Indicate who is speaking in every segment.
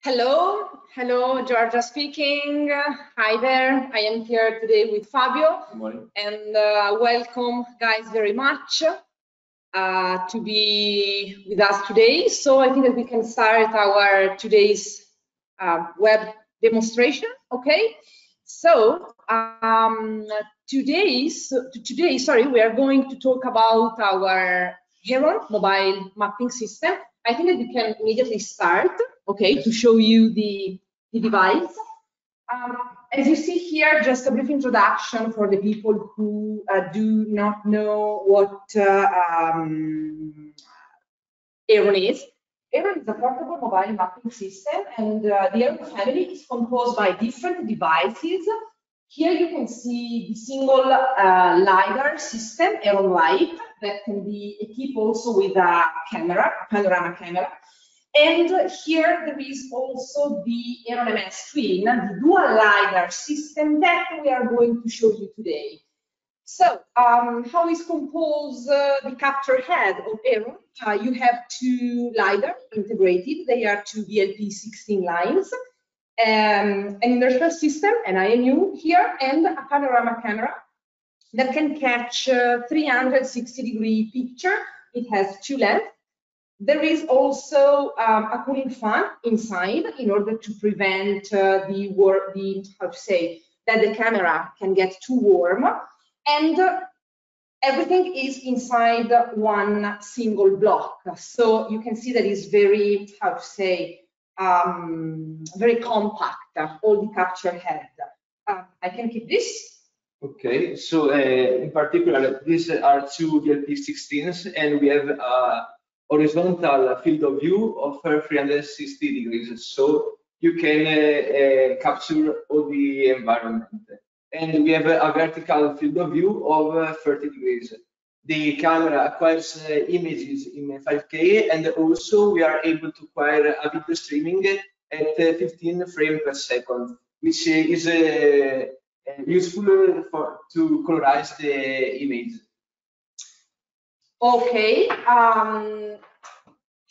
Speaker 1: Hello, Georgia speaking. Hi there. I am here today with Fabio.
Speaker 2: Good morning.
Speaker 1: And welcome, guys, very much to be with us today. So I think that we can start our today's web demonstration. Okay. So today, we are going to talk about our HERON mobile mapping system. I think that we can immediately start, okay, to show you the device. As you see here, just a brief introduction for the people who do not know what HERON is. HERON is a portable mobile mapping system, and the HERON family is composed by different devices. Here you can see the single LiDAR system, HERON Light, that can be equipped also with a camera, a panorama camera. And here there is also the HERON MS Twin, the dual LiDAR system that we are going to show you today. So, how is composed the capture head of HERON? You have two LiDAR integrated. They are two VLP16 lines. An inertial system, an IMU here, and a panorama camera that can catch 360-degree picture. It has two lengths. There is also a cooling fan inside in order to prevent that the camera can get too warm. And everything is inside one single block. So you can see that it's very, very compact, all the capture head. I can keep this.
Speaker 2: Okay, so in particular, these are two VLP16s, and we have a horizontal field of view of 360 degrees. So you can capture all the environment. And we have a vertical field of view of 30 degrees. The camera acquires images in 5K, and also we are able to acquire a video streaming at 15 frames per second, which is useful to colorize the image.
Speaker 1: Okay.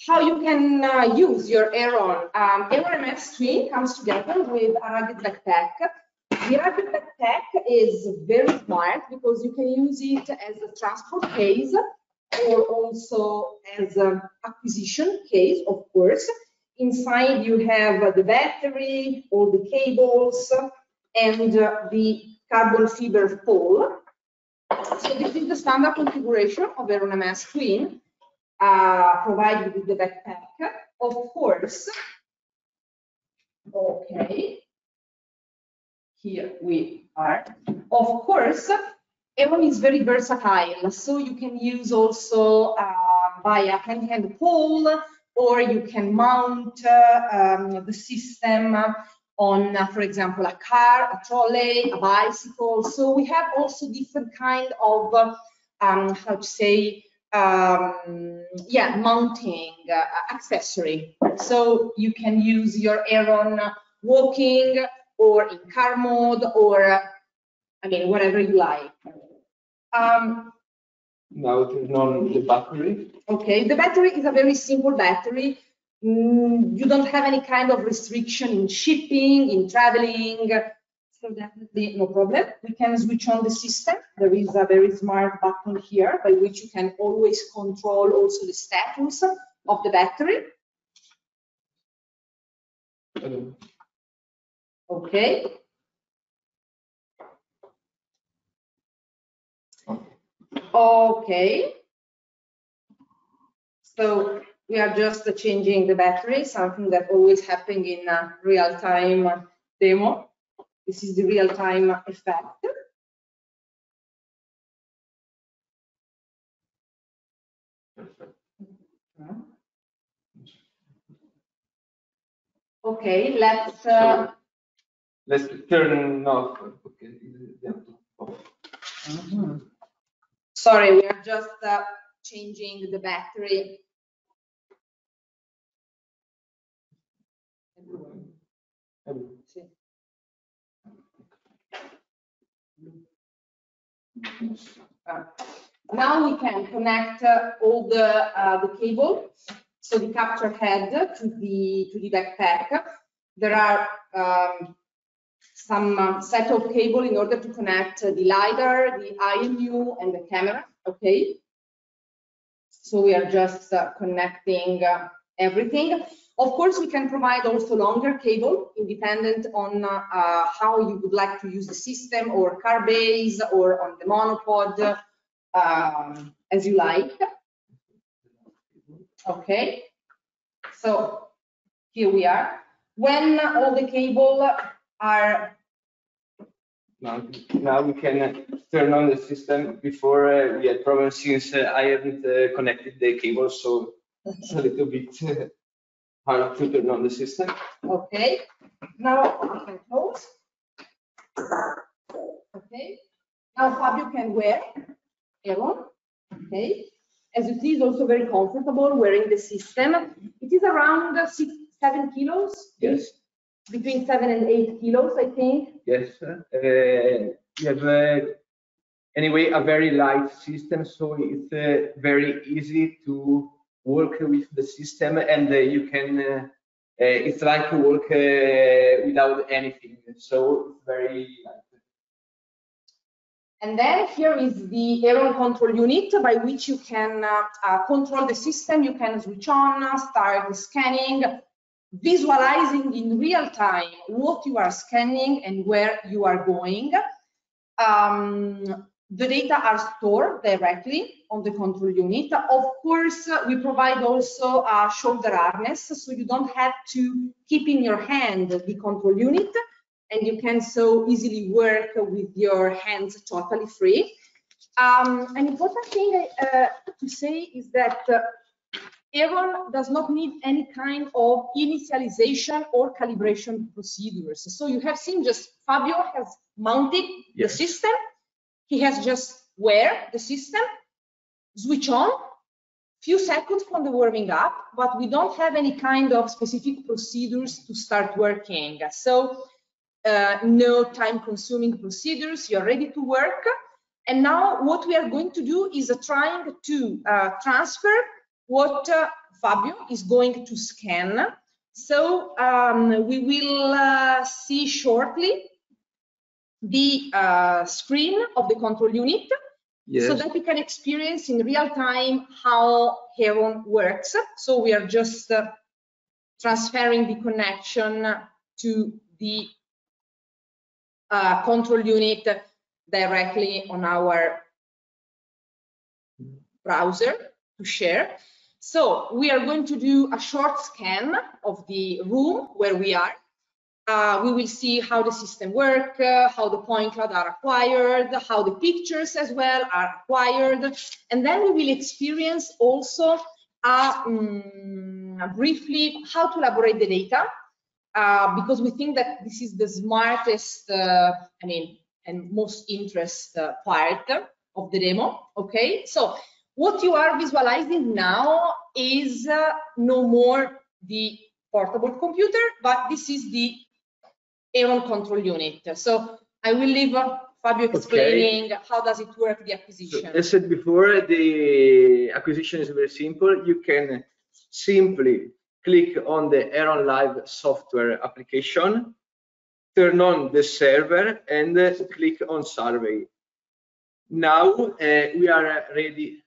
Speaker 1: How you can use your HERON? HERON MS Twin comes together with a rugged backpack. The rugged backpack is very smart because you can use it as a transport case or also as an acquisition case, of course. Inside you have the battery, all the cables, and the carbon fiber pole. So this is the standard configuration of HERON MS Twin provided with the backpack. Of course, okay. Here we are. Of course, HERON is very versatile, so you can use also by a hand pole, or you can mount the system on, for example, a car, a trolley, a bicycle. So we have also different kind of, mounting accessory. So you can use your HERON walking, or in car mode, or whatever you like.
Speaker 2: Now turn on the battery.
Speaker 1: Okay, the battery is a very simple battery. You don't have any kind of restriction in shipping, in traveling, so definitely no problem. We can switch on the system. There is a very smart button here by which you can always control also the status of the battery. Okay. Okay. So we are just changing the battery, something that always happens in a real-time demo. This is the real-time effect. Okay, let's
Speaker 2: turn off. Okay.
Speaker 1: Sorry, we are just changing the battery. Now we can connect all the cable. so the capture head to the backpack. There are some set of cable in order to connect the LiDAR, the IMU, and the camera. Okay. So we are just connecting everything. Of course, we can provide also longer cable, independent on how you would like to use the system, or car base, or on the monopod, as you like. Okay, so here we are. When all the cable are...
Speaker 2: Now we can turn on the system. Before we had problems since I haven't connected the cable, so it's a little bit hard to turn on the system.
Speaker 1: Okay, now we can close. Okay, now Fabio can wear HERON. Okay, as you see, it's also very comfortable wearing the system. It is around 6-7 kilos.
Speaker 2: Yes.
Speaker 1: Between 7 and 8 kilos, I think.
Speaker 2: Yes. We have anyway a very light system, so it's very easy to work with the system, and you can. It's like to work without anything, so it's very light.
Speaker 1: And then here is the HERON control unit, by which you can control the system. You can switch on, start scanning, visualizing in real time what you are scanning and where you are going. The data are stored directly on the control unit. Of course, we provide also a shoulder harness, so you don't have to keep in your hand the control unit, and you can so easily work with your hands totally free. An important thing to say is that HERON does not need any kind of initialization or calibration procedures. So you have seen just Fabio has mounted the system. He has just wear the system, switch on, few seconds from the warming up, but we don't have any kind of specific procedures to start working. So no time-consuming procedures, you're ready to work. And now what we are going to do is trying to transfer what Fabio is going to scan. So we will see shortly the screen of the control unit, so that we can experience in real time how HERON works. So we are just transferring the connection to the control unit directly on our browser to share. So we are going to do a short scan of the room where we are. We will see how the system works, how the point cloud are acquired, how the pictures as well are acquired, and then we will experience also briefly how to elaborate the data, because we think that this is the smartest, and most interesting part of the demo. Okay, so what you are visualizing now is no more the portable computer, but this is the HERON control unit. So I will leave Fabio explaining how does it work, the acquisition.
Speaker 2: So, as said before, the acquisition is very simple. You can simply click on the HERON Live software application, turn on the server, and click on survey. Now we are ready.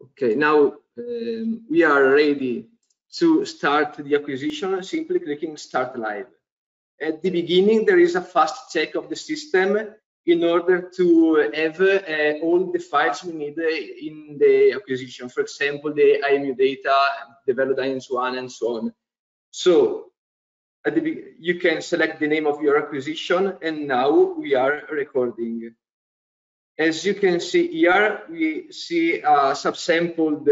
Speaker 2: Okay, now we are ready to start the acquisition, simply clicking Start Live. At the beginning, there is a fast check of the system in order to have all the files we need in the acquisition. For example, the IMU data, the Velodyne1, and so on. So you can select the name of your acquisition, and now we are recording. As you can see here, we see a subsampled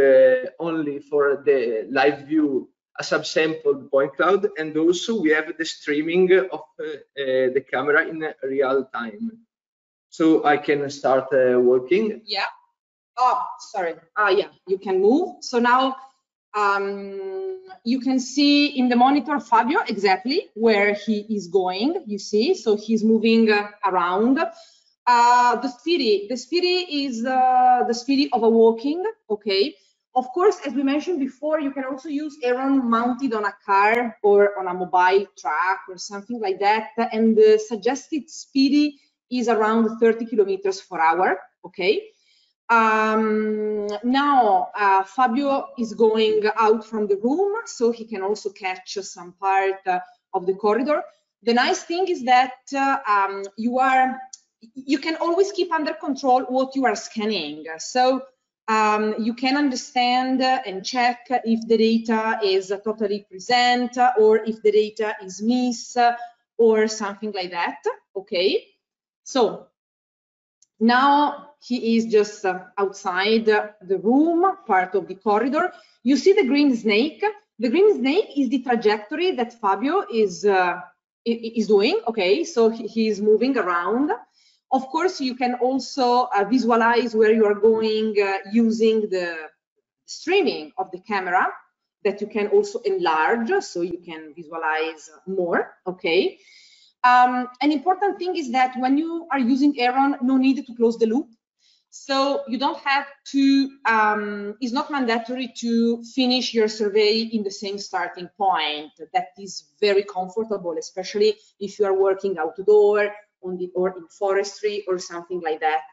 Speaker 2: only for the live view, a subsampled point cloud, and also we have the streaming of the camera in real time. So I can start working.
Speaker 1: Yeah. Oh, sorry. Yeah, you can move. So now you can see in the monitor Fabio exactly where he is going. You see, so he's moving around. The speedy is the speed of a walking. Okay. Of course, as we mentioned before, you can also use HERON mounted on a car or on a mobile truck or something like that. And the suggested speed is around 30 kilometers per hour, okay? Now, Fabio is going out from the room, so he can also catch some part of the corridor. The nice thing is that you can always keep under control what you are scanning. So you can understand and check if the data is totally present or if the data is missed or something like that, okay? So now he is just outside the room, part of the corridor. You see the green snake? The green snake is the trajectory that Fabio is doing, okay? So he is moving around. Of course, you can also visualize where you are going using the streaming of the camera that you can also enlarge, so you can visualize more, okay? An important thing is that when you are using HERON, no need to close the loop. So you don't have to, it's not mandatory to finish your survey in the same starting point. That is very comfortable, especially if you are working outdoor or in forestry or something like that.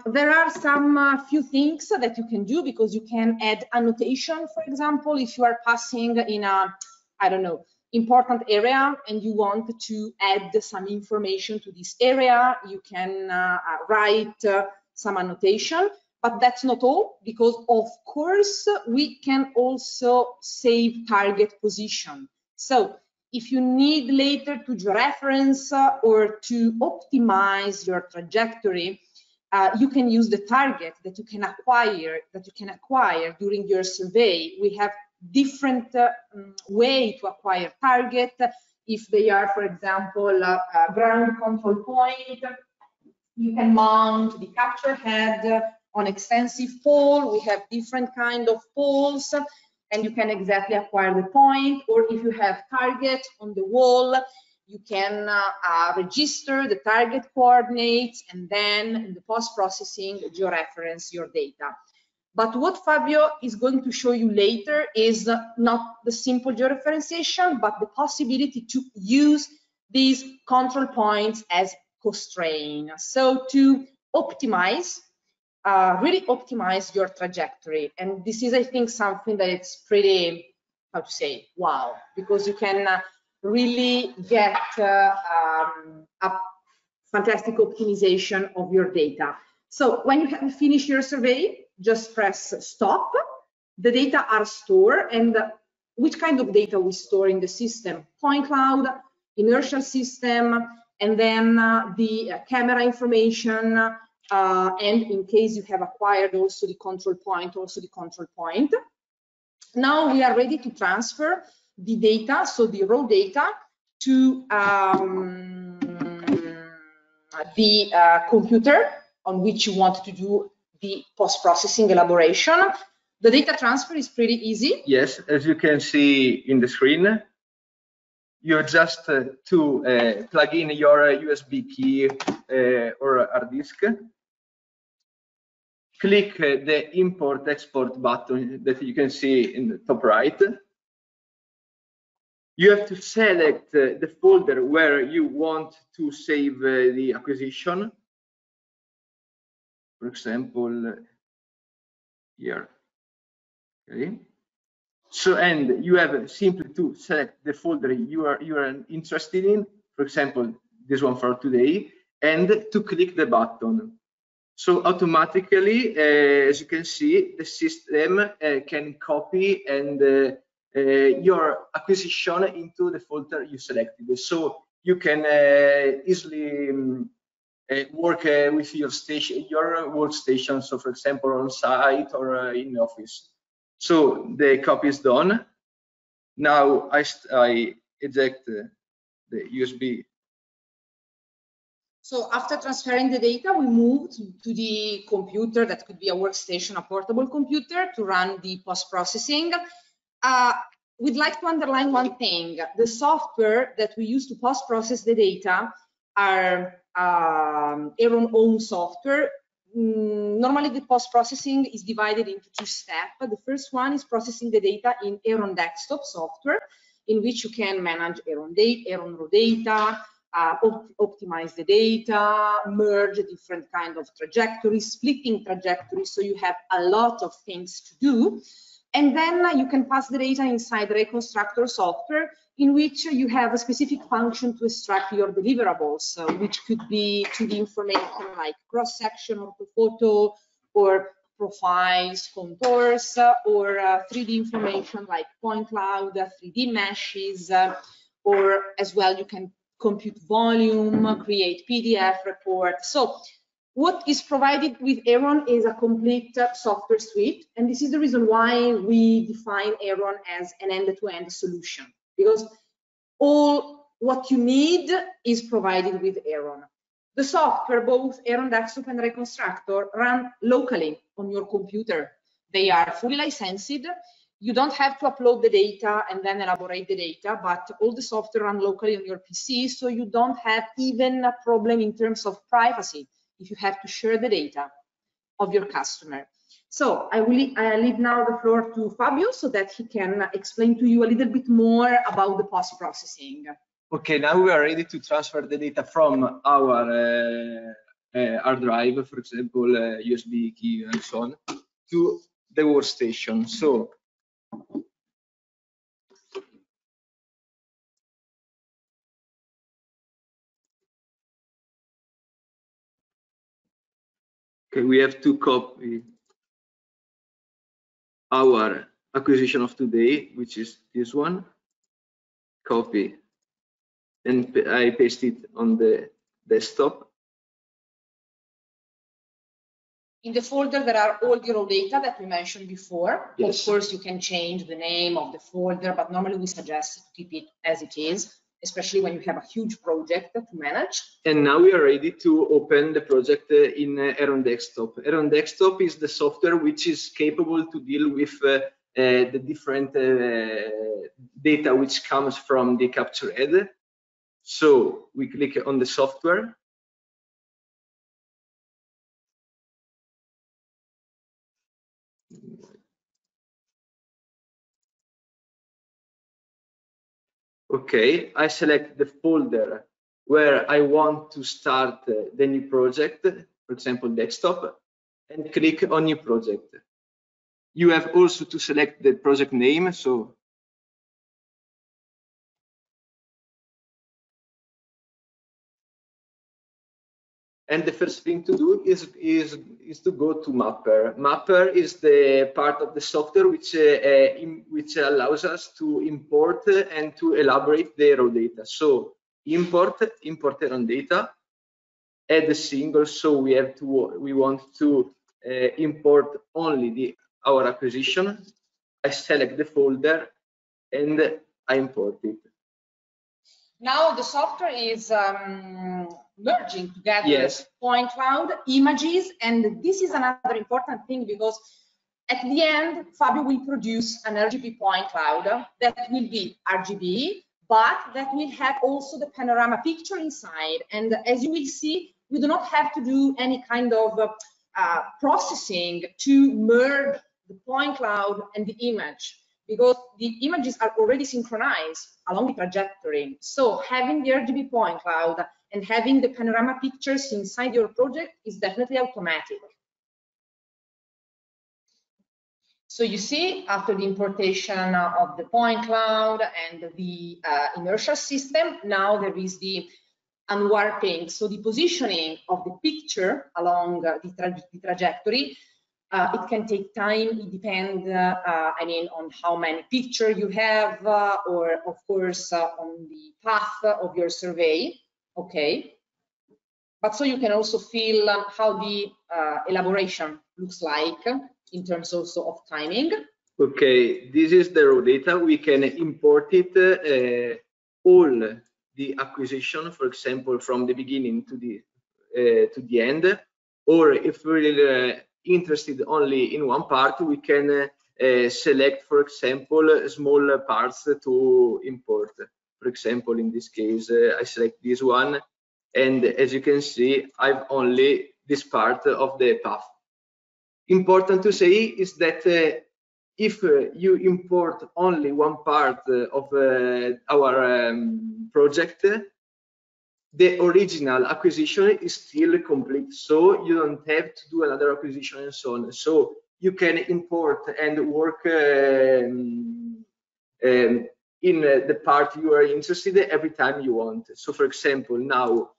Speaker 1: There are some few things that you can do, because you can add annotation. For example, if you are passing in a, I don't know, important area and you want to add some information to this area, you can write some annotation. But that's not all, because of course we can also save target position. So if you need later to georeference or to optimize your trajectory, you can use the target that you can acquire during your survey. We have different way to acquire target. If they are, for example, a ground control point, you can mount the capture head on extensive pole. We have different kind of poles, and you can exactly acquire the point. Or if you have target on the wall, you can register the target coordinates, and then in the post-processing georeference your data. But what Fabio is going to show you later is not the simple georeferenciation, but the possibility to use these control points as constraint. So to optimize, really optimize your trajectory. And this is, I think, something that it's pretty, how to say, wow, because you can really get a fantastic optimization of your data. So when you have finished your survey, just press stop. The data are stored, and which kind of data we store in the system? Point cloud, inertial system, and then the camera information, and in case you have acquired also the control point, Now we are ready to transfer the data, so the raw data, to the computer on which you want to do the post-processing elaboration. The data transfer is pretty easy.
Speaker 2: Yes, as you can see in the screen, you just to plug in your USB key or hard disk. Click the import export button that you can see in the top right. You have to select the folder where you want to save the acquisition. For example, here. Okay. So, and you have simply to select the folder you are interested in. For example, this one for today, and to click the button. So automatically, as you can see, the system can copy and your acquisition into the folder you selected. So you can easily work with your workstation. So for example, on site or in the office. So the copy is done. Now I eject the USB.
Speaker 1: So after transferring the data, we move to the computer. That could be a workstation, a portable computer, to run the post-processing. We'd like to underline one thing. The software that we use to post-process the data are HERON own software. normally the post-processing is divided into two steps. The first one is processing the data in HERON desktop software, in which you can manage HERON raw data, optimize the data, merge different kind of trajectories, splitting trajectories, so you have a lot of things to do. And then you can pass the data inside the Reconstructor software, in which you have a specific function to extract your deliverables, which could be 2D information like cross-section or photo, or profiles, contours, or 3D information like point cloud, 3D meshes, or as well you can compute volume, create PDF report. So what is provided with HERON is a complete software suite, and this is the reason why we define HERON as an end-to-end solution, because all what you need is provided with HERON. The software, both HERON Desktop and Reconstructor, run locally on your computer. They are fully licensed. You don't have to upload the data and then elaborate the data, but all the software run locally on your PC, so you don't have even a problem in terms of privacy if you have to share the data of your customer. So I leave now the floor to Fabio so that he can explain to you a little bit more about the post-processing.
Speaker 2: Okay, now we are ready to transfer the data from our hard drive, for example, USB key and so on, to the workstation. So okay, we have to copy our acquisition of today, which is this one, copy, and I paste it on the desktop.
Speaker 1: In the folder, there are all the raw data that we mentioned before.
Speaker 2: Yes.
Speaker 1: Of course, you can change the name of the folder, but normally we suggest to keep it as it is, especially when you have a huge project to manage.
Speaker 2: And now we are ready to open the project in HERON Desktop. HERON Desktop is the software which is capable to deal with the different data which comes from the capture head. So we click on the software. Okay, I select the folder where I want to start the new project, for example, desktop, and click on new project. You have also to select the project name. So and the first thing to do is to go to Mapper. Mapper is the part of the software which allows us to import and to elaborate the raw data. So import HERON data, add a single. So we want to import only our acquisition. I select the folder and I import it.
Speaker 1: Now the software is merging together,
Speaker 2: yes,
Speaker 1: point cloud, images, and this is another important thing, because at the end, Fabio will produce an RGB point cloud that will be RGB, but that will have also the panorama picture inside. And as you will see, we do not have to do any kind of processing to merge the point cloud and the image, because the images are already synchronized along the trajectory. So having the RGB point cloud and having the panorama pictures inside your project is definitely automatic. So you see, after the importation of the point cloud and the inertial system, now there is the unwarping, so the positioning of the picture along the trajectory. It can take time. It depends, I mean, on how many pictures you have, or of course on the path of your survey. Okay, but so you can also feel how the elaboration looks like in terms also of timing.
Speaker 2: Okay, this is the raw data. We can import it all the acquisition, for example, from the beginning to the end, or if we're interested only in one part, we can select, for example, small parts to import. For example, in this case, I select this one, and as you can see, I've only this part of the path. Important to say is that if you import only one part of our project, the original acquisition is still complete, so you don't have to do another acquisition and so on. So you can import and work in the part you are interested in every time you want. So for example, now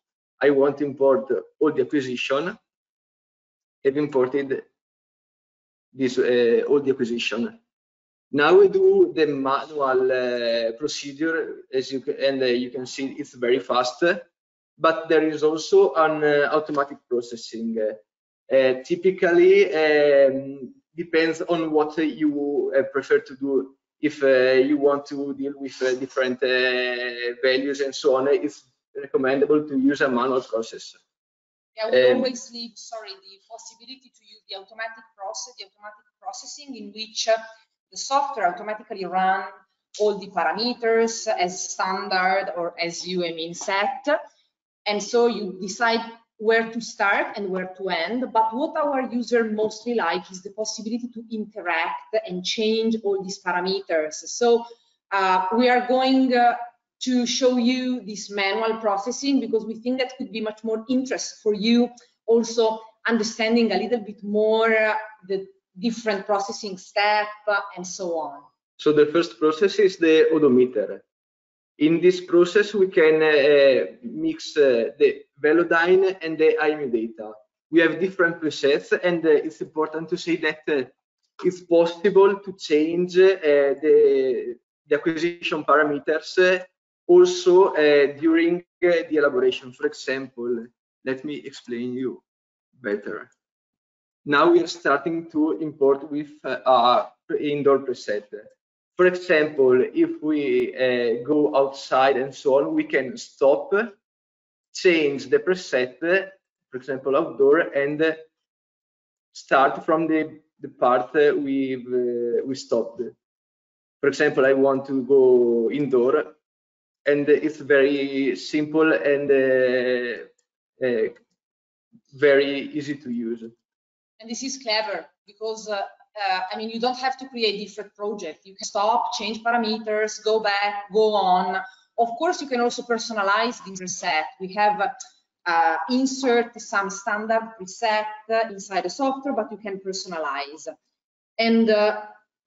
Speaker 2: I want to import all the acquisition. I've imported this all the acquisition. Now we do the manual procedure, as you can see it's very fast, but there is also an automatic processing. Typically depends on what you prefer to do. If you want to deal with different values and so on, it's recommendable to use a manual process.
Speaker 1: Yeah, we always leave, the possibility to use the automatic processing in which the software automatically run all the parameters as standard or as you set. And so you decide where to start and where to end. But what our user mostly like is the possibility to interact and change all these parameters. So we are going to show you this manual processing because we think that could be much more interest for you, also understanding a little bit more the different processing steps and so on.
Speaker 2: So the first process is the odometer. In this process, we can mix the Velodyne and the IMU data. We have different presets, and it's important to say that it's possible to change the acquisition parameters also during the elaboration. For example, let me explain you better. Now we are starting to import with our indoor preset. For example, if we go outside and so on, we can stop, change the preset, for example, outdoor, and start from the part we stopped. For example, I want to go indoor, and it's very simple and very easy to use.
Speaker 1: And this is clever because I mean, you don't have to create different projects. You can stop, change parameters, go back, go on. Of course, you can also personalize the preset. We have insert some standard preset inside the software, but you can personalize. And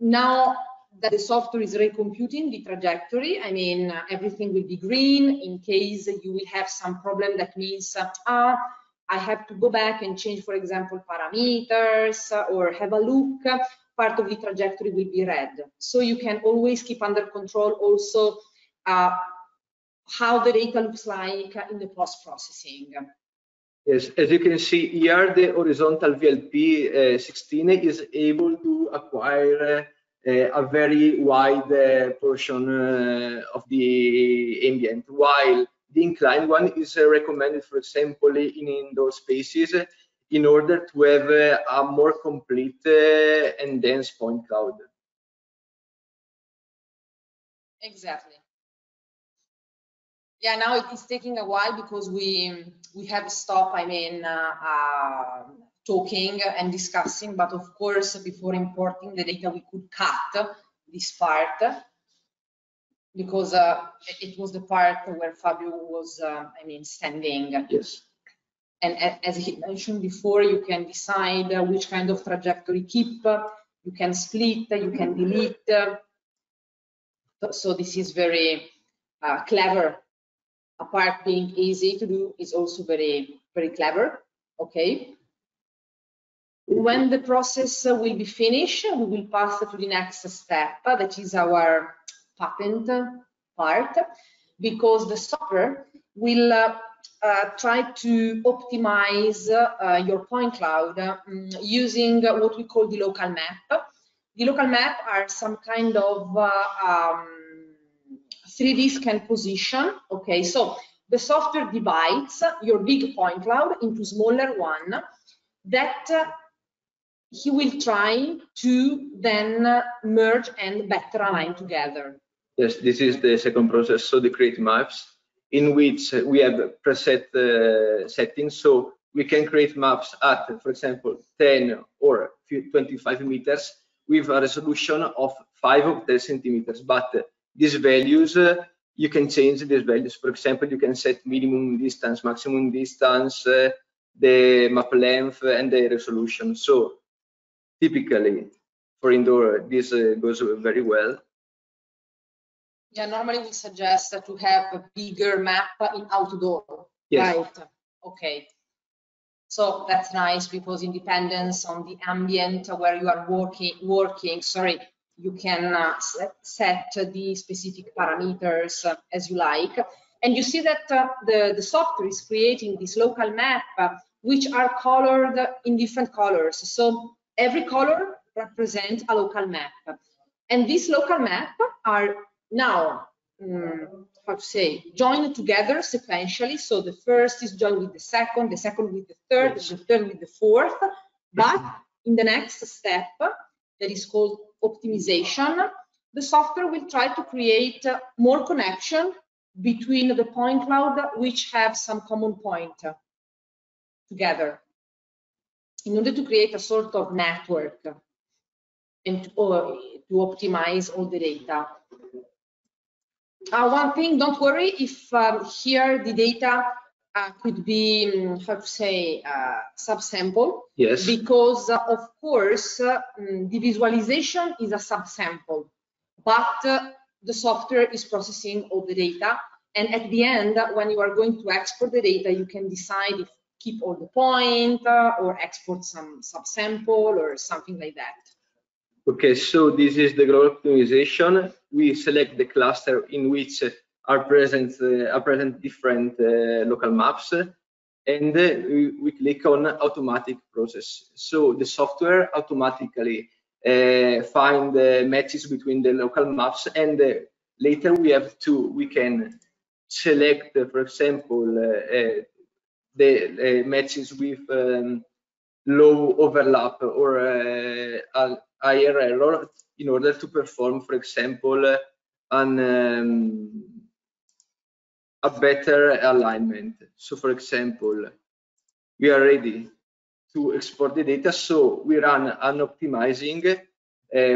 Speaker 1: now that the software is recomputing the trajectory, I mean, everything will be green. In case you will have some problem, that means I have to go back and change, for example, parameters or have a look, part of the trajectory will be red. So you can always keep under control also how the data looks like in the post-processing.
Speaker 2: Yes, as you can see here, the horizontal VLP 16 is able to acquire a very wide portion of the ambient, while the inclined one is recommended, for example, in indoor spaces in order to have a more complete and dense point cloud.
Speaker 1: Exactly. Yeah, now it is taking a while because we have stopped, I mean, talking and discussing, but of course, before importing the data, we could cut this part because it was the part where Fabio was, I mean, standing.
Speaker 2: Yes.
Speaker 1: And as he mentioned before, you can decide which kind of trajectory keep, you can split, you can delete. So this is very clever. Apart being easy to do, is also very, very clever. Okay. When the process will be finished, we will pass to the next step, that is our patent part, because the software will try to optimize your point cloud using what we call the local map. The local map are some kind of 3D scan position. Okay, so the software divides your big point cloud into smaller one that he will try to then merge and better align together.
Speaker 2: Yes, this is the second process, so the create maps, in which we have preset settings. So we can create maps at, for example, 10 or 25 meters with a resolution of 5 or 10 centimeters. But these values, you can change these values. For example, you can set minimum distance, maximum distance, the map length, and the resolution. So typically for indoor, this goes very well.
Speaker 1: Yeah, normally we suggest to have a bigger map in outdoor,
Speaker 2: yes.
Speaker 1: Right? Okay. So that's nice because it depends on the ambient where you are working. Sorry, you can set the specific parameters as you like. And you see that the software is creating this local map, which are colored in different colors. So every color represents a local map. And these local maps are now, how to say, joined together sequentially. So the first is joined with the second with the third, the third with the fourth. But in the next step, that is called optimization, the software will try to create more connection between the point cloud which have some common point together in order to create a sort of network and to optimize all the data. One thing, don't worry if here the data could be, how to say, subsample.
Speaker 2: Yes.
Speaker 1: Because, of course, the visualization is a subsample, but the software is processing all the data. And at the end, when you are going to export the data, you can decide if keep all the point or export some subsample or something like that.
Speaker 2: Okay, so this is the global optimization. We select the cluster in which are present different local maps, and we click on automatic process. So the software automatically find matches between the local maps, and later we can select, for example, the matches with low overlap or higher error in order to perform, for example, a better alignment. So, for example, we are ready to export the data, so we run an optimizing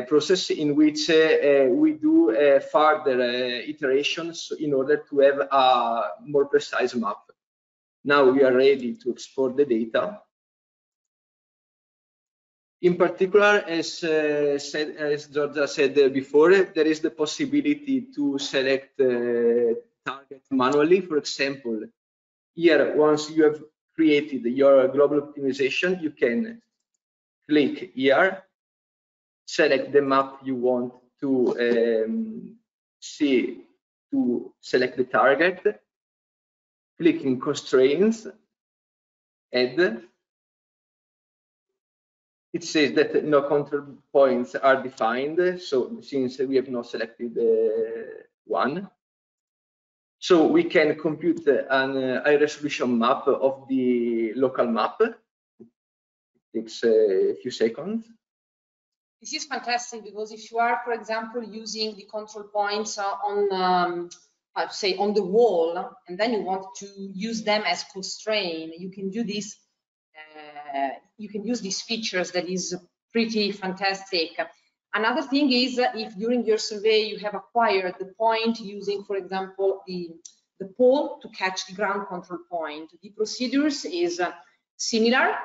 Speaker 2: process in which we do further iterations in order to have a more precise map. Now we are ready to export the data. In particular, as Georgia said before, there is the possibility to select target manually. For example, here, once you have created your global optimization, you can click here, select the map you want to see to select the target, clicking constraints, add. It says that no control points are defined, so since we have not selected one. So we can compute a high resolution map of the local map. It takes a few seconds.
Speaker 1: This is fantastic because if you are, for example, using the control points on, how to say, on the wall, and then you want to use them as constraint, you can do this. You can use these features that is pretty fantastic. Another thing is if during your survey you have acquired the point using, for example, the pole to catch the ground control point. The procedures is similar,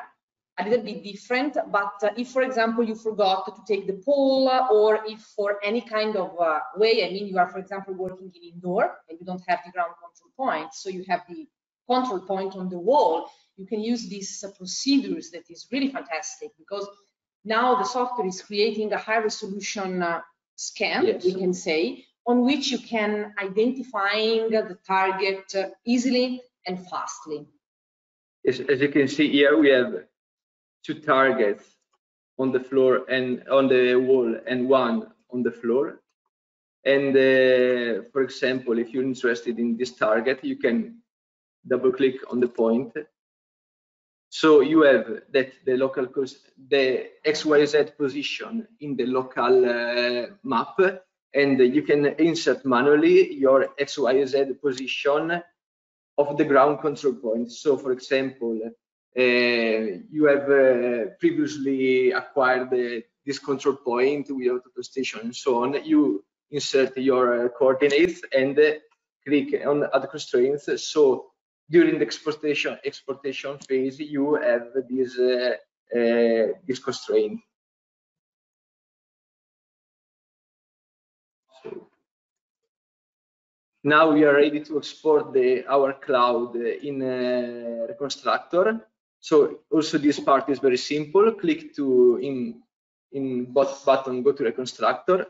Speaker 1: a little bit different, but if, for example, you forgot to take the pole, or if for any kind of way, I mean, you are, for example, working in indoor and you don't have the ground control point, so you have the control point on the wall, you can use these procedures that is really fantastic because now the software is creating a high resolution scan, yes, we can say, on which you can identifying the target easily and fastly.
Speaker 2: As you can see here, we have two targets on the floor and on the wall and one on the floor. And for example, if you're interested in this target, you can double click on the point. So you have that the XYZ position in the local map, and you can insert manually your XYZ position of the ground control point. So for example, you have previously acquired this control point with auto station and so on, you insert your coordinates and click on add constraints. So during the exportation phase, you have this constraint. So now we are ready to export our cloud in Reconstructor. So also this part is very simple. Click in both button, go to Reconstructor.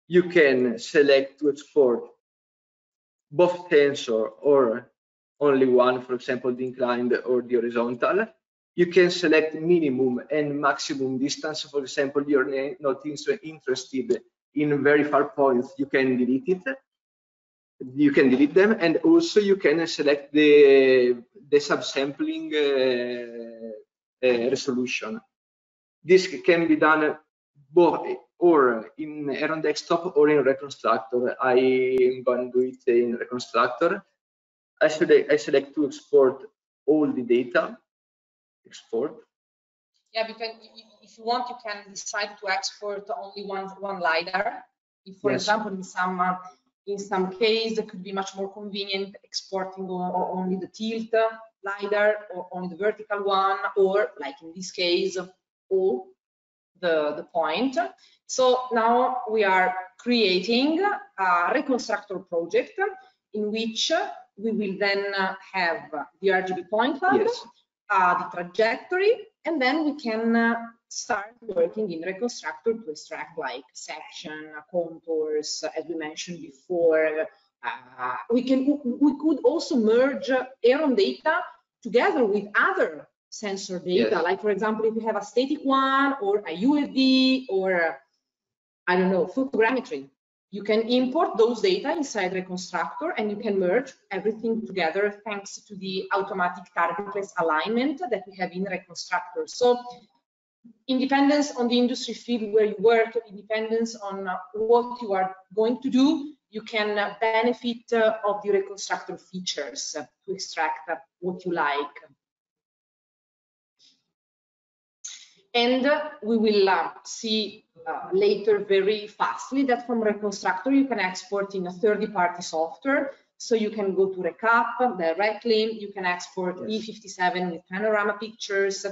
Speaker 2: You can select to export both tensor or only one, for example, the inclined or the horizontal. You can select minimum and maximum distance. For example, you're not interested in very far points, you can delete it. You can delete them, and also you can select the subsampling resolution. This can be done both or in HERON desktop or in Reconstructor. I am going to do it in Reconstructor. I select to export all the data. Export.
Speaker 1: Yeah, if you want, you can decide to export only one LiDAR. If, for example, in some case, it could be much more convenient exporting only the tilt LiDAR or only the vertical one, or like in this case, all the point. So now we are creating a Reconstructor project in which we will then have the RGB point cloud,
Speaker 2: yes,
Speaker 1: the trajectory, and then we can start working in Reconstructor to extract like section, contours, as we mentioned before. We could also merge HERON data together with other sensor data,
Speaker 2: yes,
Speaker 1: like for example, if you have a static one or a UAV or I don't know, photogrammetry. You can import those data inside Reconstructor and you can merge everything together thanks to the automatic targetless alignment that we have in Reconstructor. So independence on the industry field where you work, independence on what you are going to do, you can benefit of the Reconstructor features to extract what you like. And we will see later very fastly that from Reconstructor you can export in a third-party software. So you can go to Recap directly, you can export E57 with panorama pictures.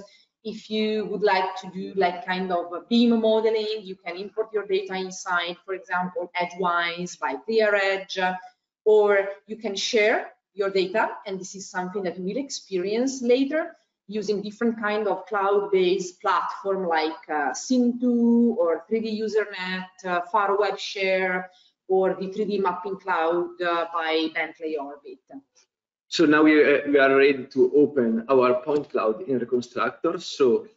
Speaker 1: If you would like to do like kind of a beam modeling, you can import your data inside, for example, Edgewise by ClearEdge, or you can share your data, and this is something that we'll experience later, using different kind of cloud-based platform like Syntu or 3D Usernet, Faro Web Share, or the 3D Mapping Cloud by Bentley Orbit.
Speaker 2: So now we are ready to open our point cloud in Reconstructor. So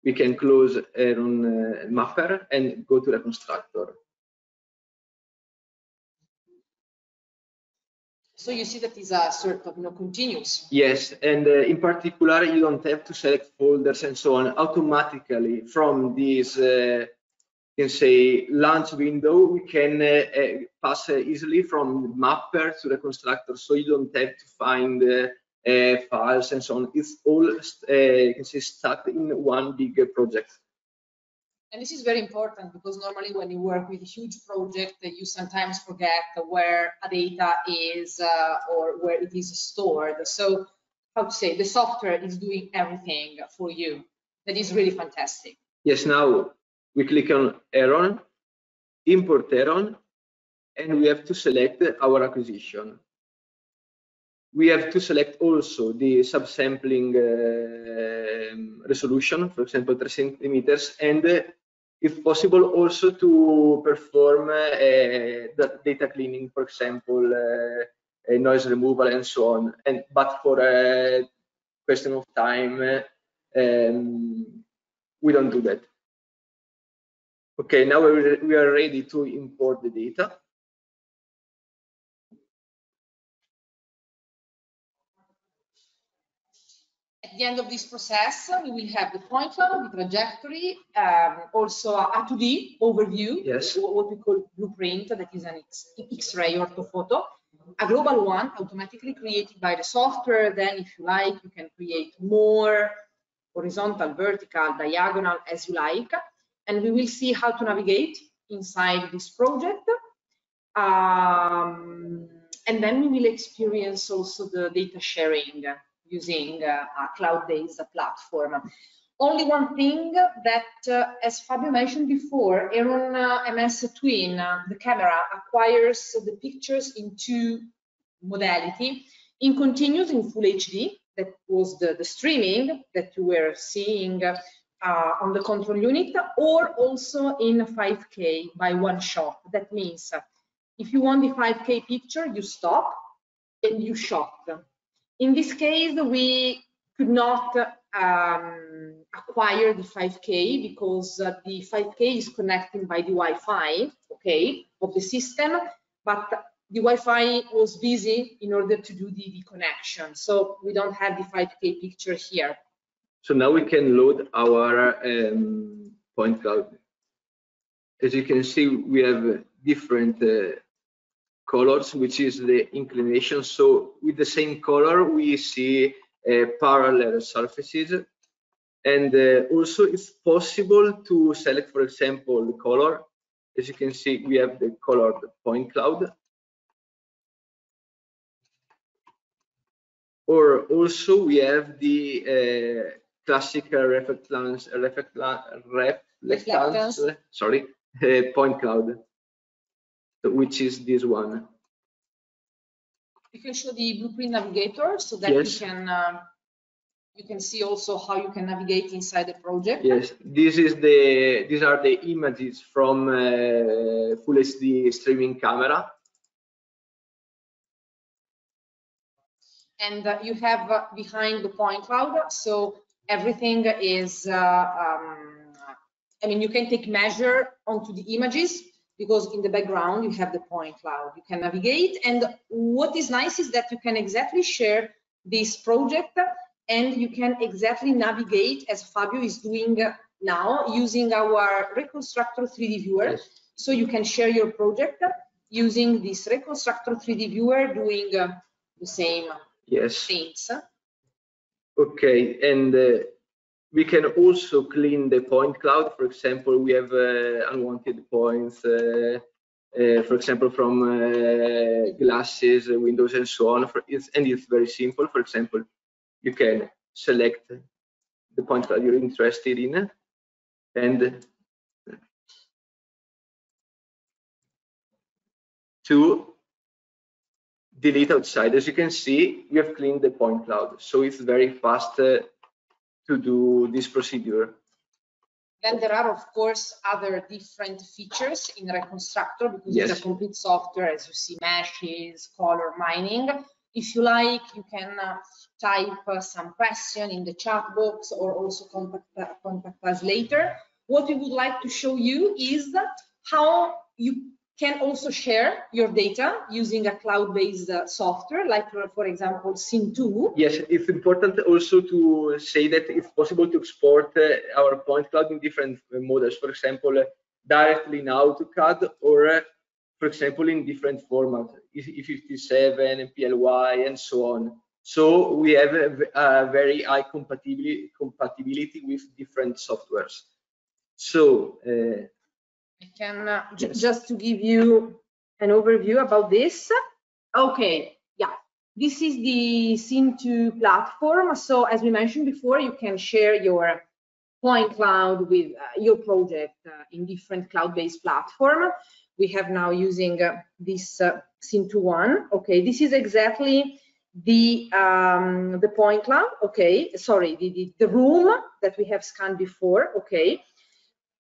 Speaker 2: we can close HERON Mapper and go to Reconstructor.
Speaker 1: So you see that is a sort of continuous.
Speaker 2: Yes, and in particular, you don't have to select folders and so on automatically from this, can say, launch window. We can pass easily from Mapper to Reconstructor, so you don't have to find files and so on. It's all, you can say, stuck in one big project.
Speaker 1: And this is very important because normally when you work with a huge project, you sometimes forget where a data is or where it is stored. So, how to say, the software is doing everything for you. That is really fantastic.
Speaker 2: Yes, now we click on HERON, import HERON, and we have to select our acquisition. We have to select also the subsampling resolution, for example, 3 centimeters, and if possible, also to perform the data cleaning, for example, noise removal and so on. But for a question of time, we don't do that. Okay, now we are ready to import the data.
Speaker 1: At the end of this process, we will have the point cloud, the trajectory, also a 2D overview,
Speaker 2: yes,
Speaker 1: what we call blueprint, that is an X-ray orthophoto, a global one automatically created by the software. Then if you like, you can create more horizontal, vertical, diagonal, as you like. And we will see how to navigate inside this project. And then we will experience also the data sharing using a cloud-based platform. Only one thing that, as Fabio mentioned before, HERON MS Twin, the camera, acquires the pictures in two modality, in continuous in Full HD, that was the streaming that you were seeing on the control unit, or also in 5K by one shot. That means if you want the 5K picture, you stop and you shot. In this case, we could not acquire the 5K because the 5K is connected by the Wi-Fi, okay, of the system, but the Wi-Fi was busy in order to do the connection, so we don't have the 5K picture here.
Speaker 2: So now we can load our point cloud. As you can see, we have different colors, which is the inclination. So with the same color, we see parallel surfaces. And also it's possible to select, for example, the color. As you can see, we have the colored point cloud. Or also we have the classic reflectance, point cloud, which is this one.
Speaker 1: You can show the blueprint navigator so that
Speaker 2: yes.
Speaker 1: You can see also how you can navigate inside the project.
Speaker 2: Yes, these are the images from Full HD streaming camera.
Speaker 1: And you have behind the point cloud, so everything is, I mean, you can take measure onto the images because in the background you have the point cloud. You can navigate, and what is nice is that you can exactly share this project and you can exactly navigate as Fabio is doing now using our Reconstructor 3D viewer.
Speaker 2: Yes.
Speaker 1: So you can share your project using this Reconstructor 3D viewer doing the same things.
Speaker 2: Okay, and we can also clean the point cloud. For example, we have unwanted points, for example, from glasses, windows, and so on. And it's very simple. For example, you can select the point cloud you're interested in and to delete outside. As you can see, we have cleaned the point cloud, so it's very fast to do this procedure.
Speaker 1: Then there are, of course, other different features in Reconstructor because it's a complete software, as you see, meshes, color mining. If you like, you can type some question in the chat box or also contact us later. What we would like to show you is how you can also share your data using a cloud-based software, like for example, Scene2.
Speaker 2: Yes, it's important also to say that it's possible to export our point cloud in different models. For example, directly in AutoCAD, or for example, in different formats, E57, PLY, and so on. So we have a very high compatibility with different softwares. So
Speaker 1: I can just to give you an overview about this. Okay, yeah, this is the Scene2 platform. So as we mentioned before, you can share your point cloud with your project in different cloud-based platform. We have now using this Scene2 one. Okay, this is exactly the point cloud. Okay, sorry, the room that we have scanned before. Okay.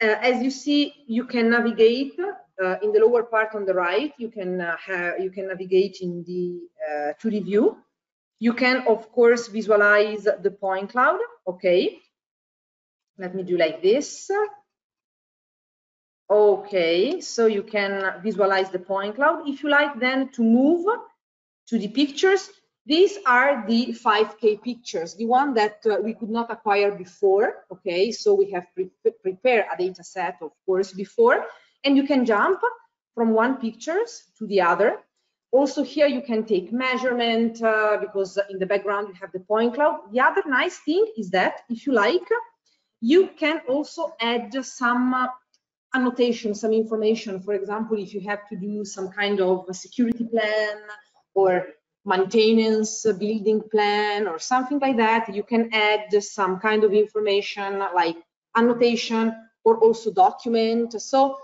Speaker 1: As you see, you can navigate in the lower part on the right. You can navigate in the 2D view. You can, of course, visualize the point cloud. Okay, let me do like this. Okay, so you can visualize the point cloud. If you like then to move to the pictures, these are the 5K pictures, the one that we could not acquire before. Okay, so we have prepared a data set, of course, before, and you can jump from one pictures to the other. Also here you can take measurement because in the background you have the point cloud. The other nice thing is that if you like, you can also add some annotation, some information. For example, if you have to do some kind of a security plan or maintenance building plan or something like that, you can add some kind of information like annotation or also document. So,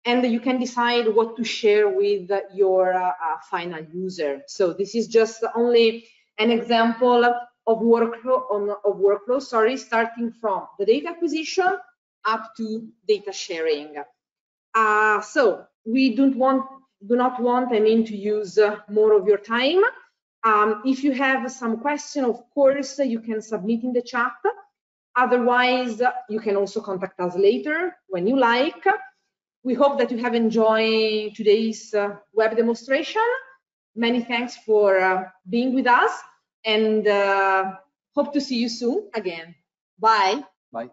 Speaker 1: and you can decide what to share with your final user. So this is just only an example of workflow, starting from the data acquisition up to data sharing. So we do not want, to use more of your time. If you have some question, of course, you can submit in the chat. Otherwise, you can also contact us later when you like. We hope that you have enjoyed today's web demonstration. Many thanks for being with us, and hope to see you soon again. Bye.
Speaker 3: Bye.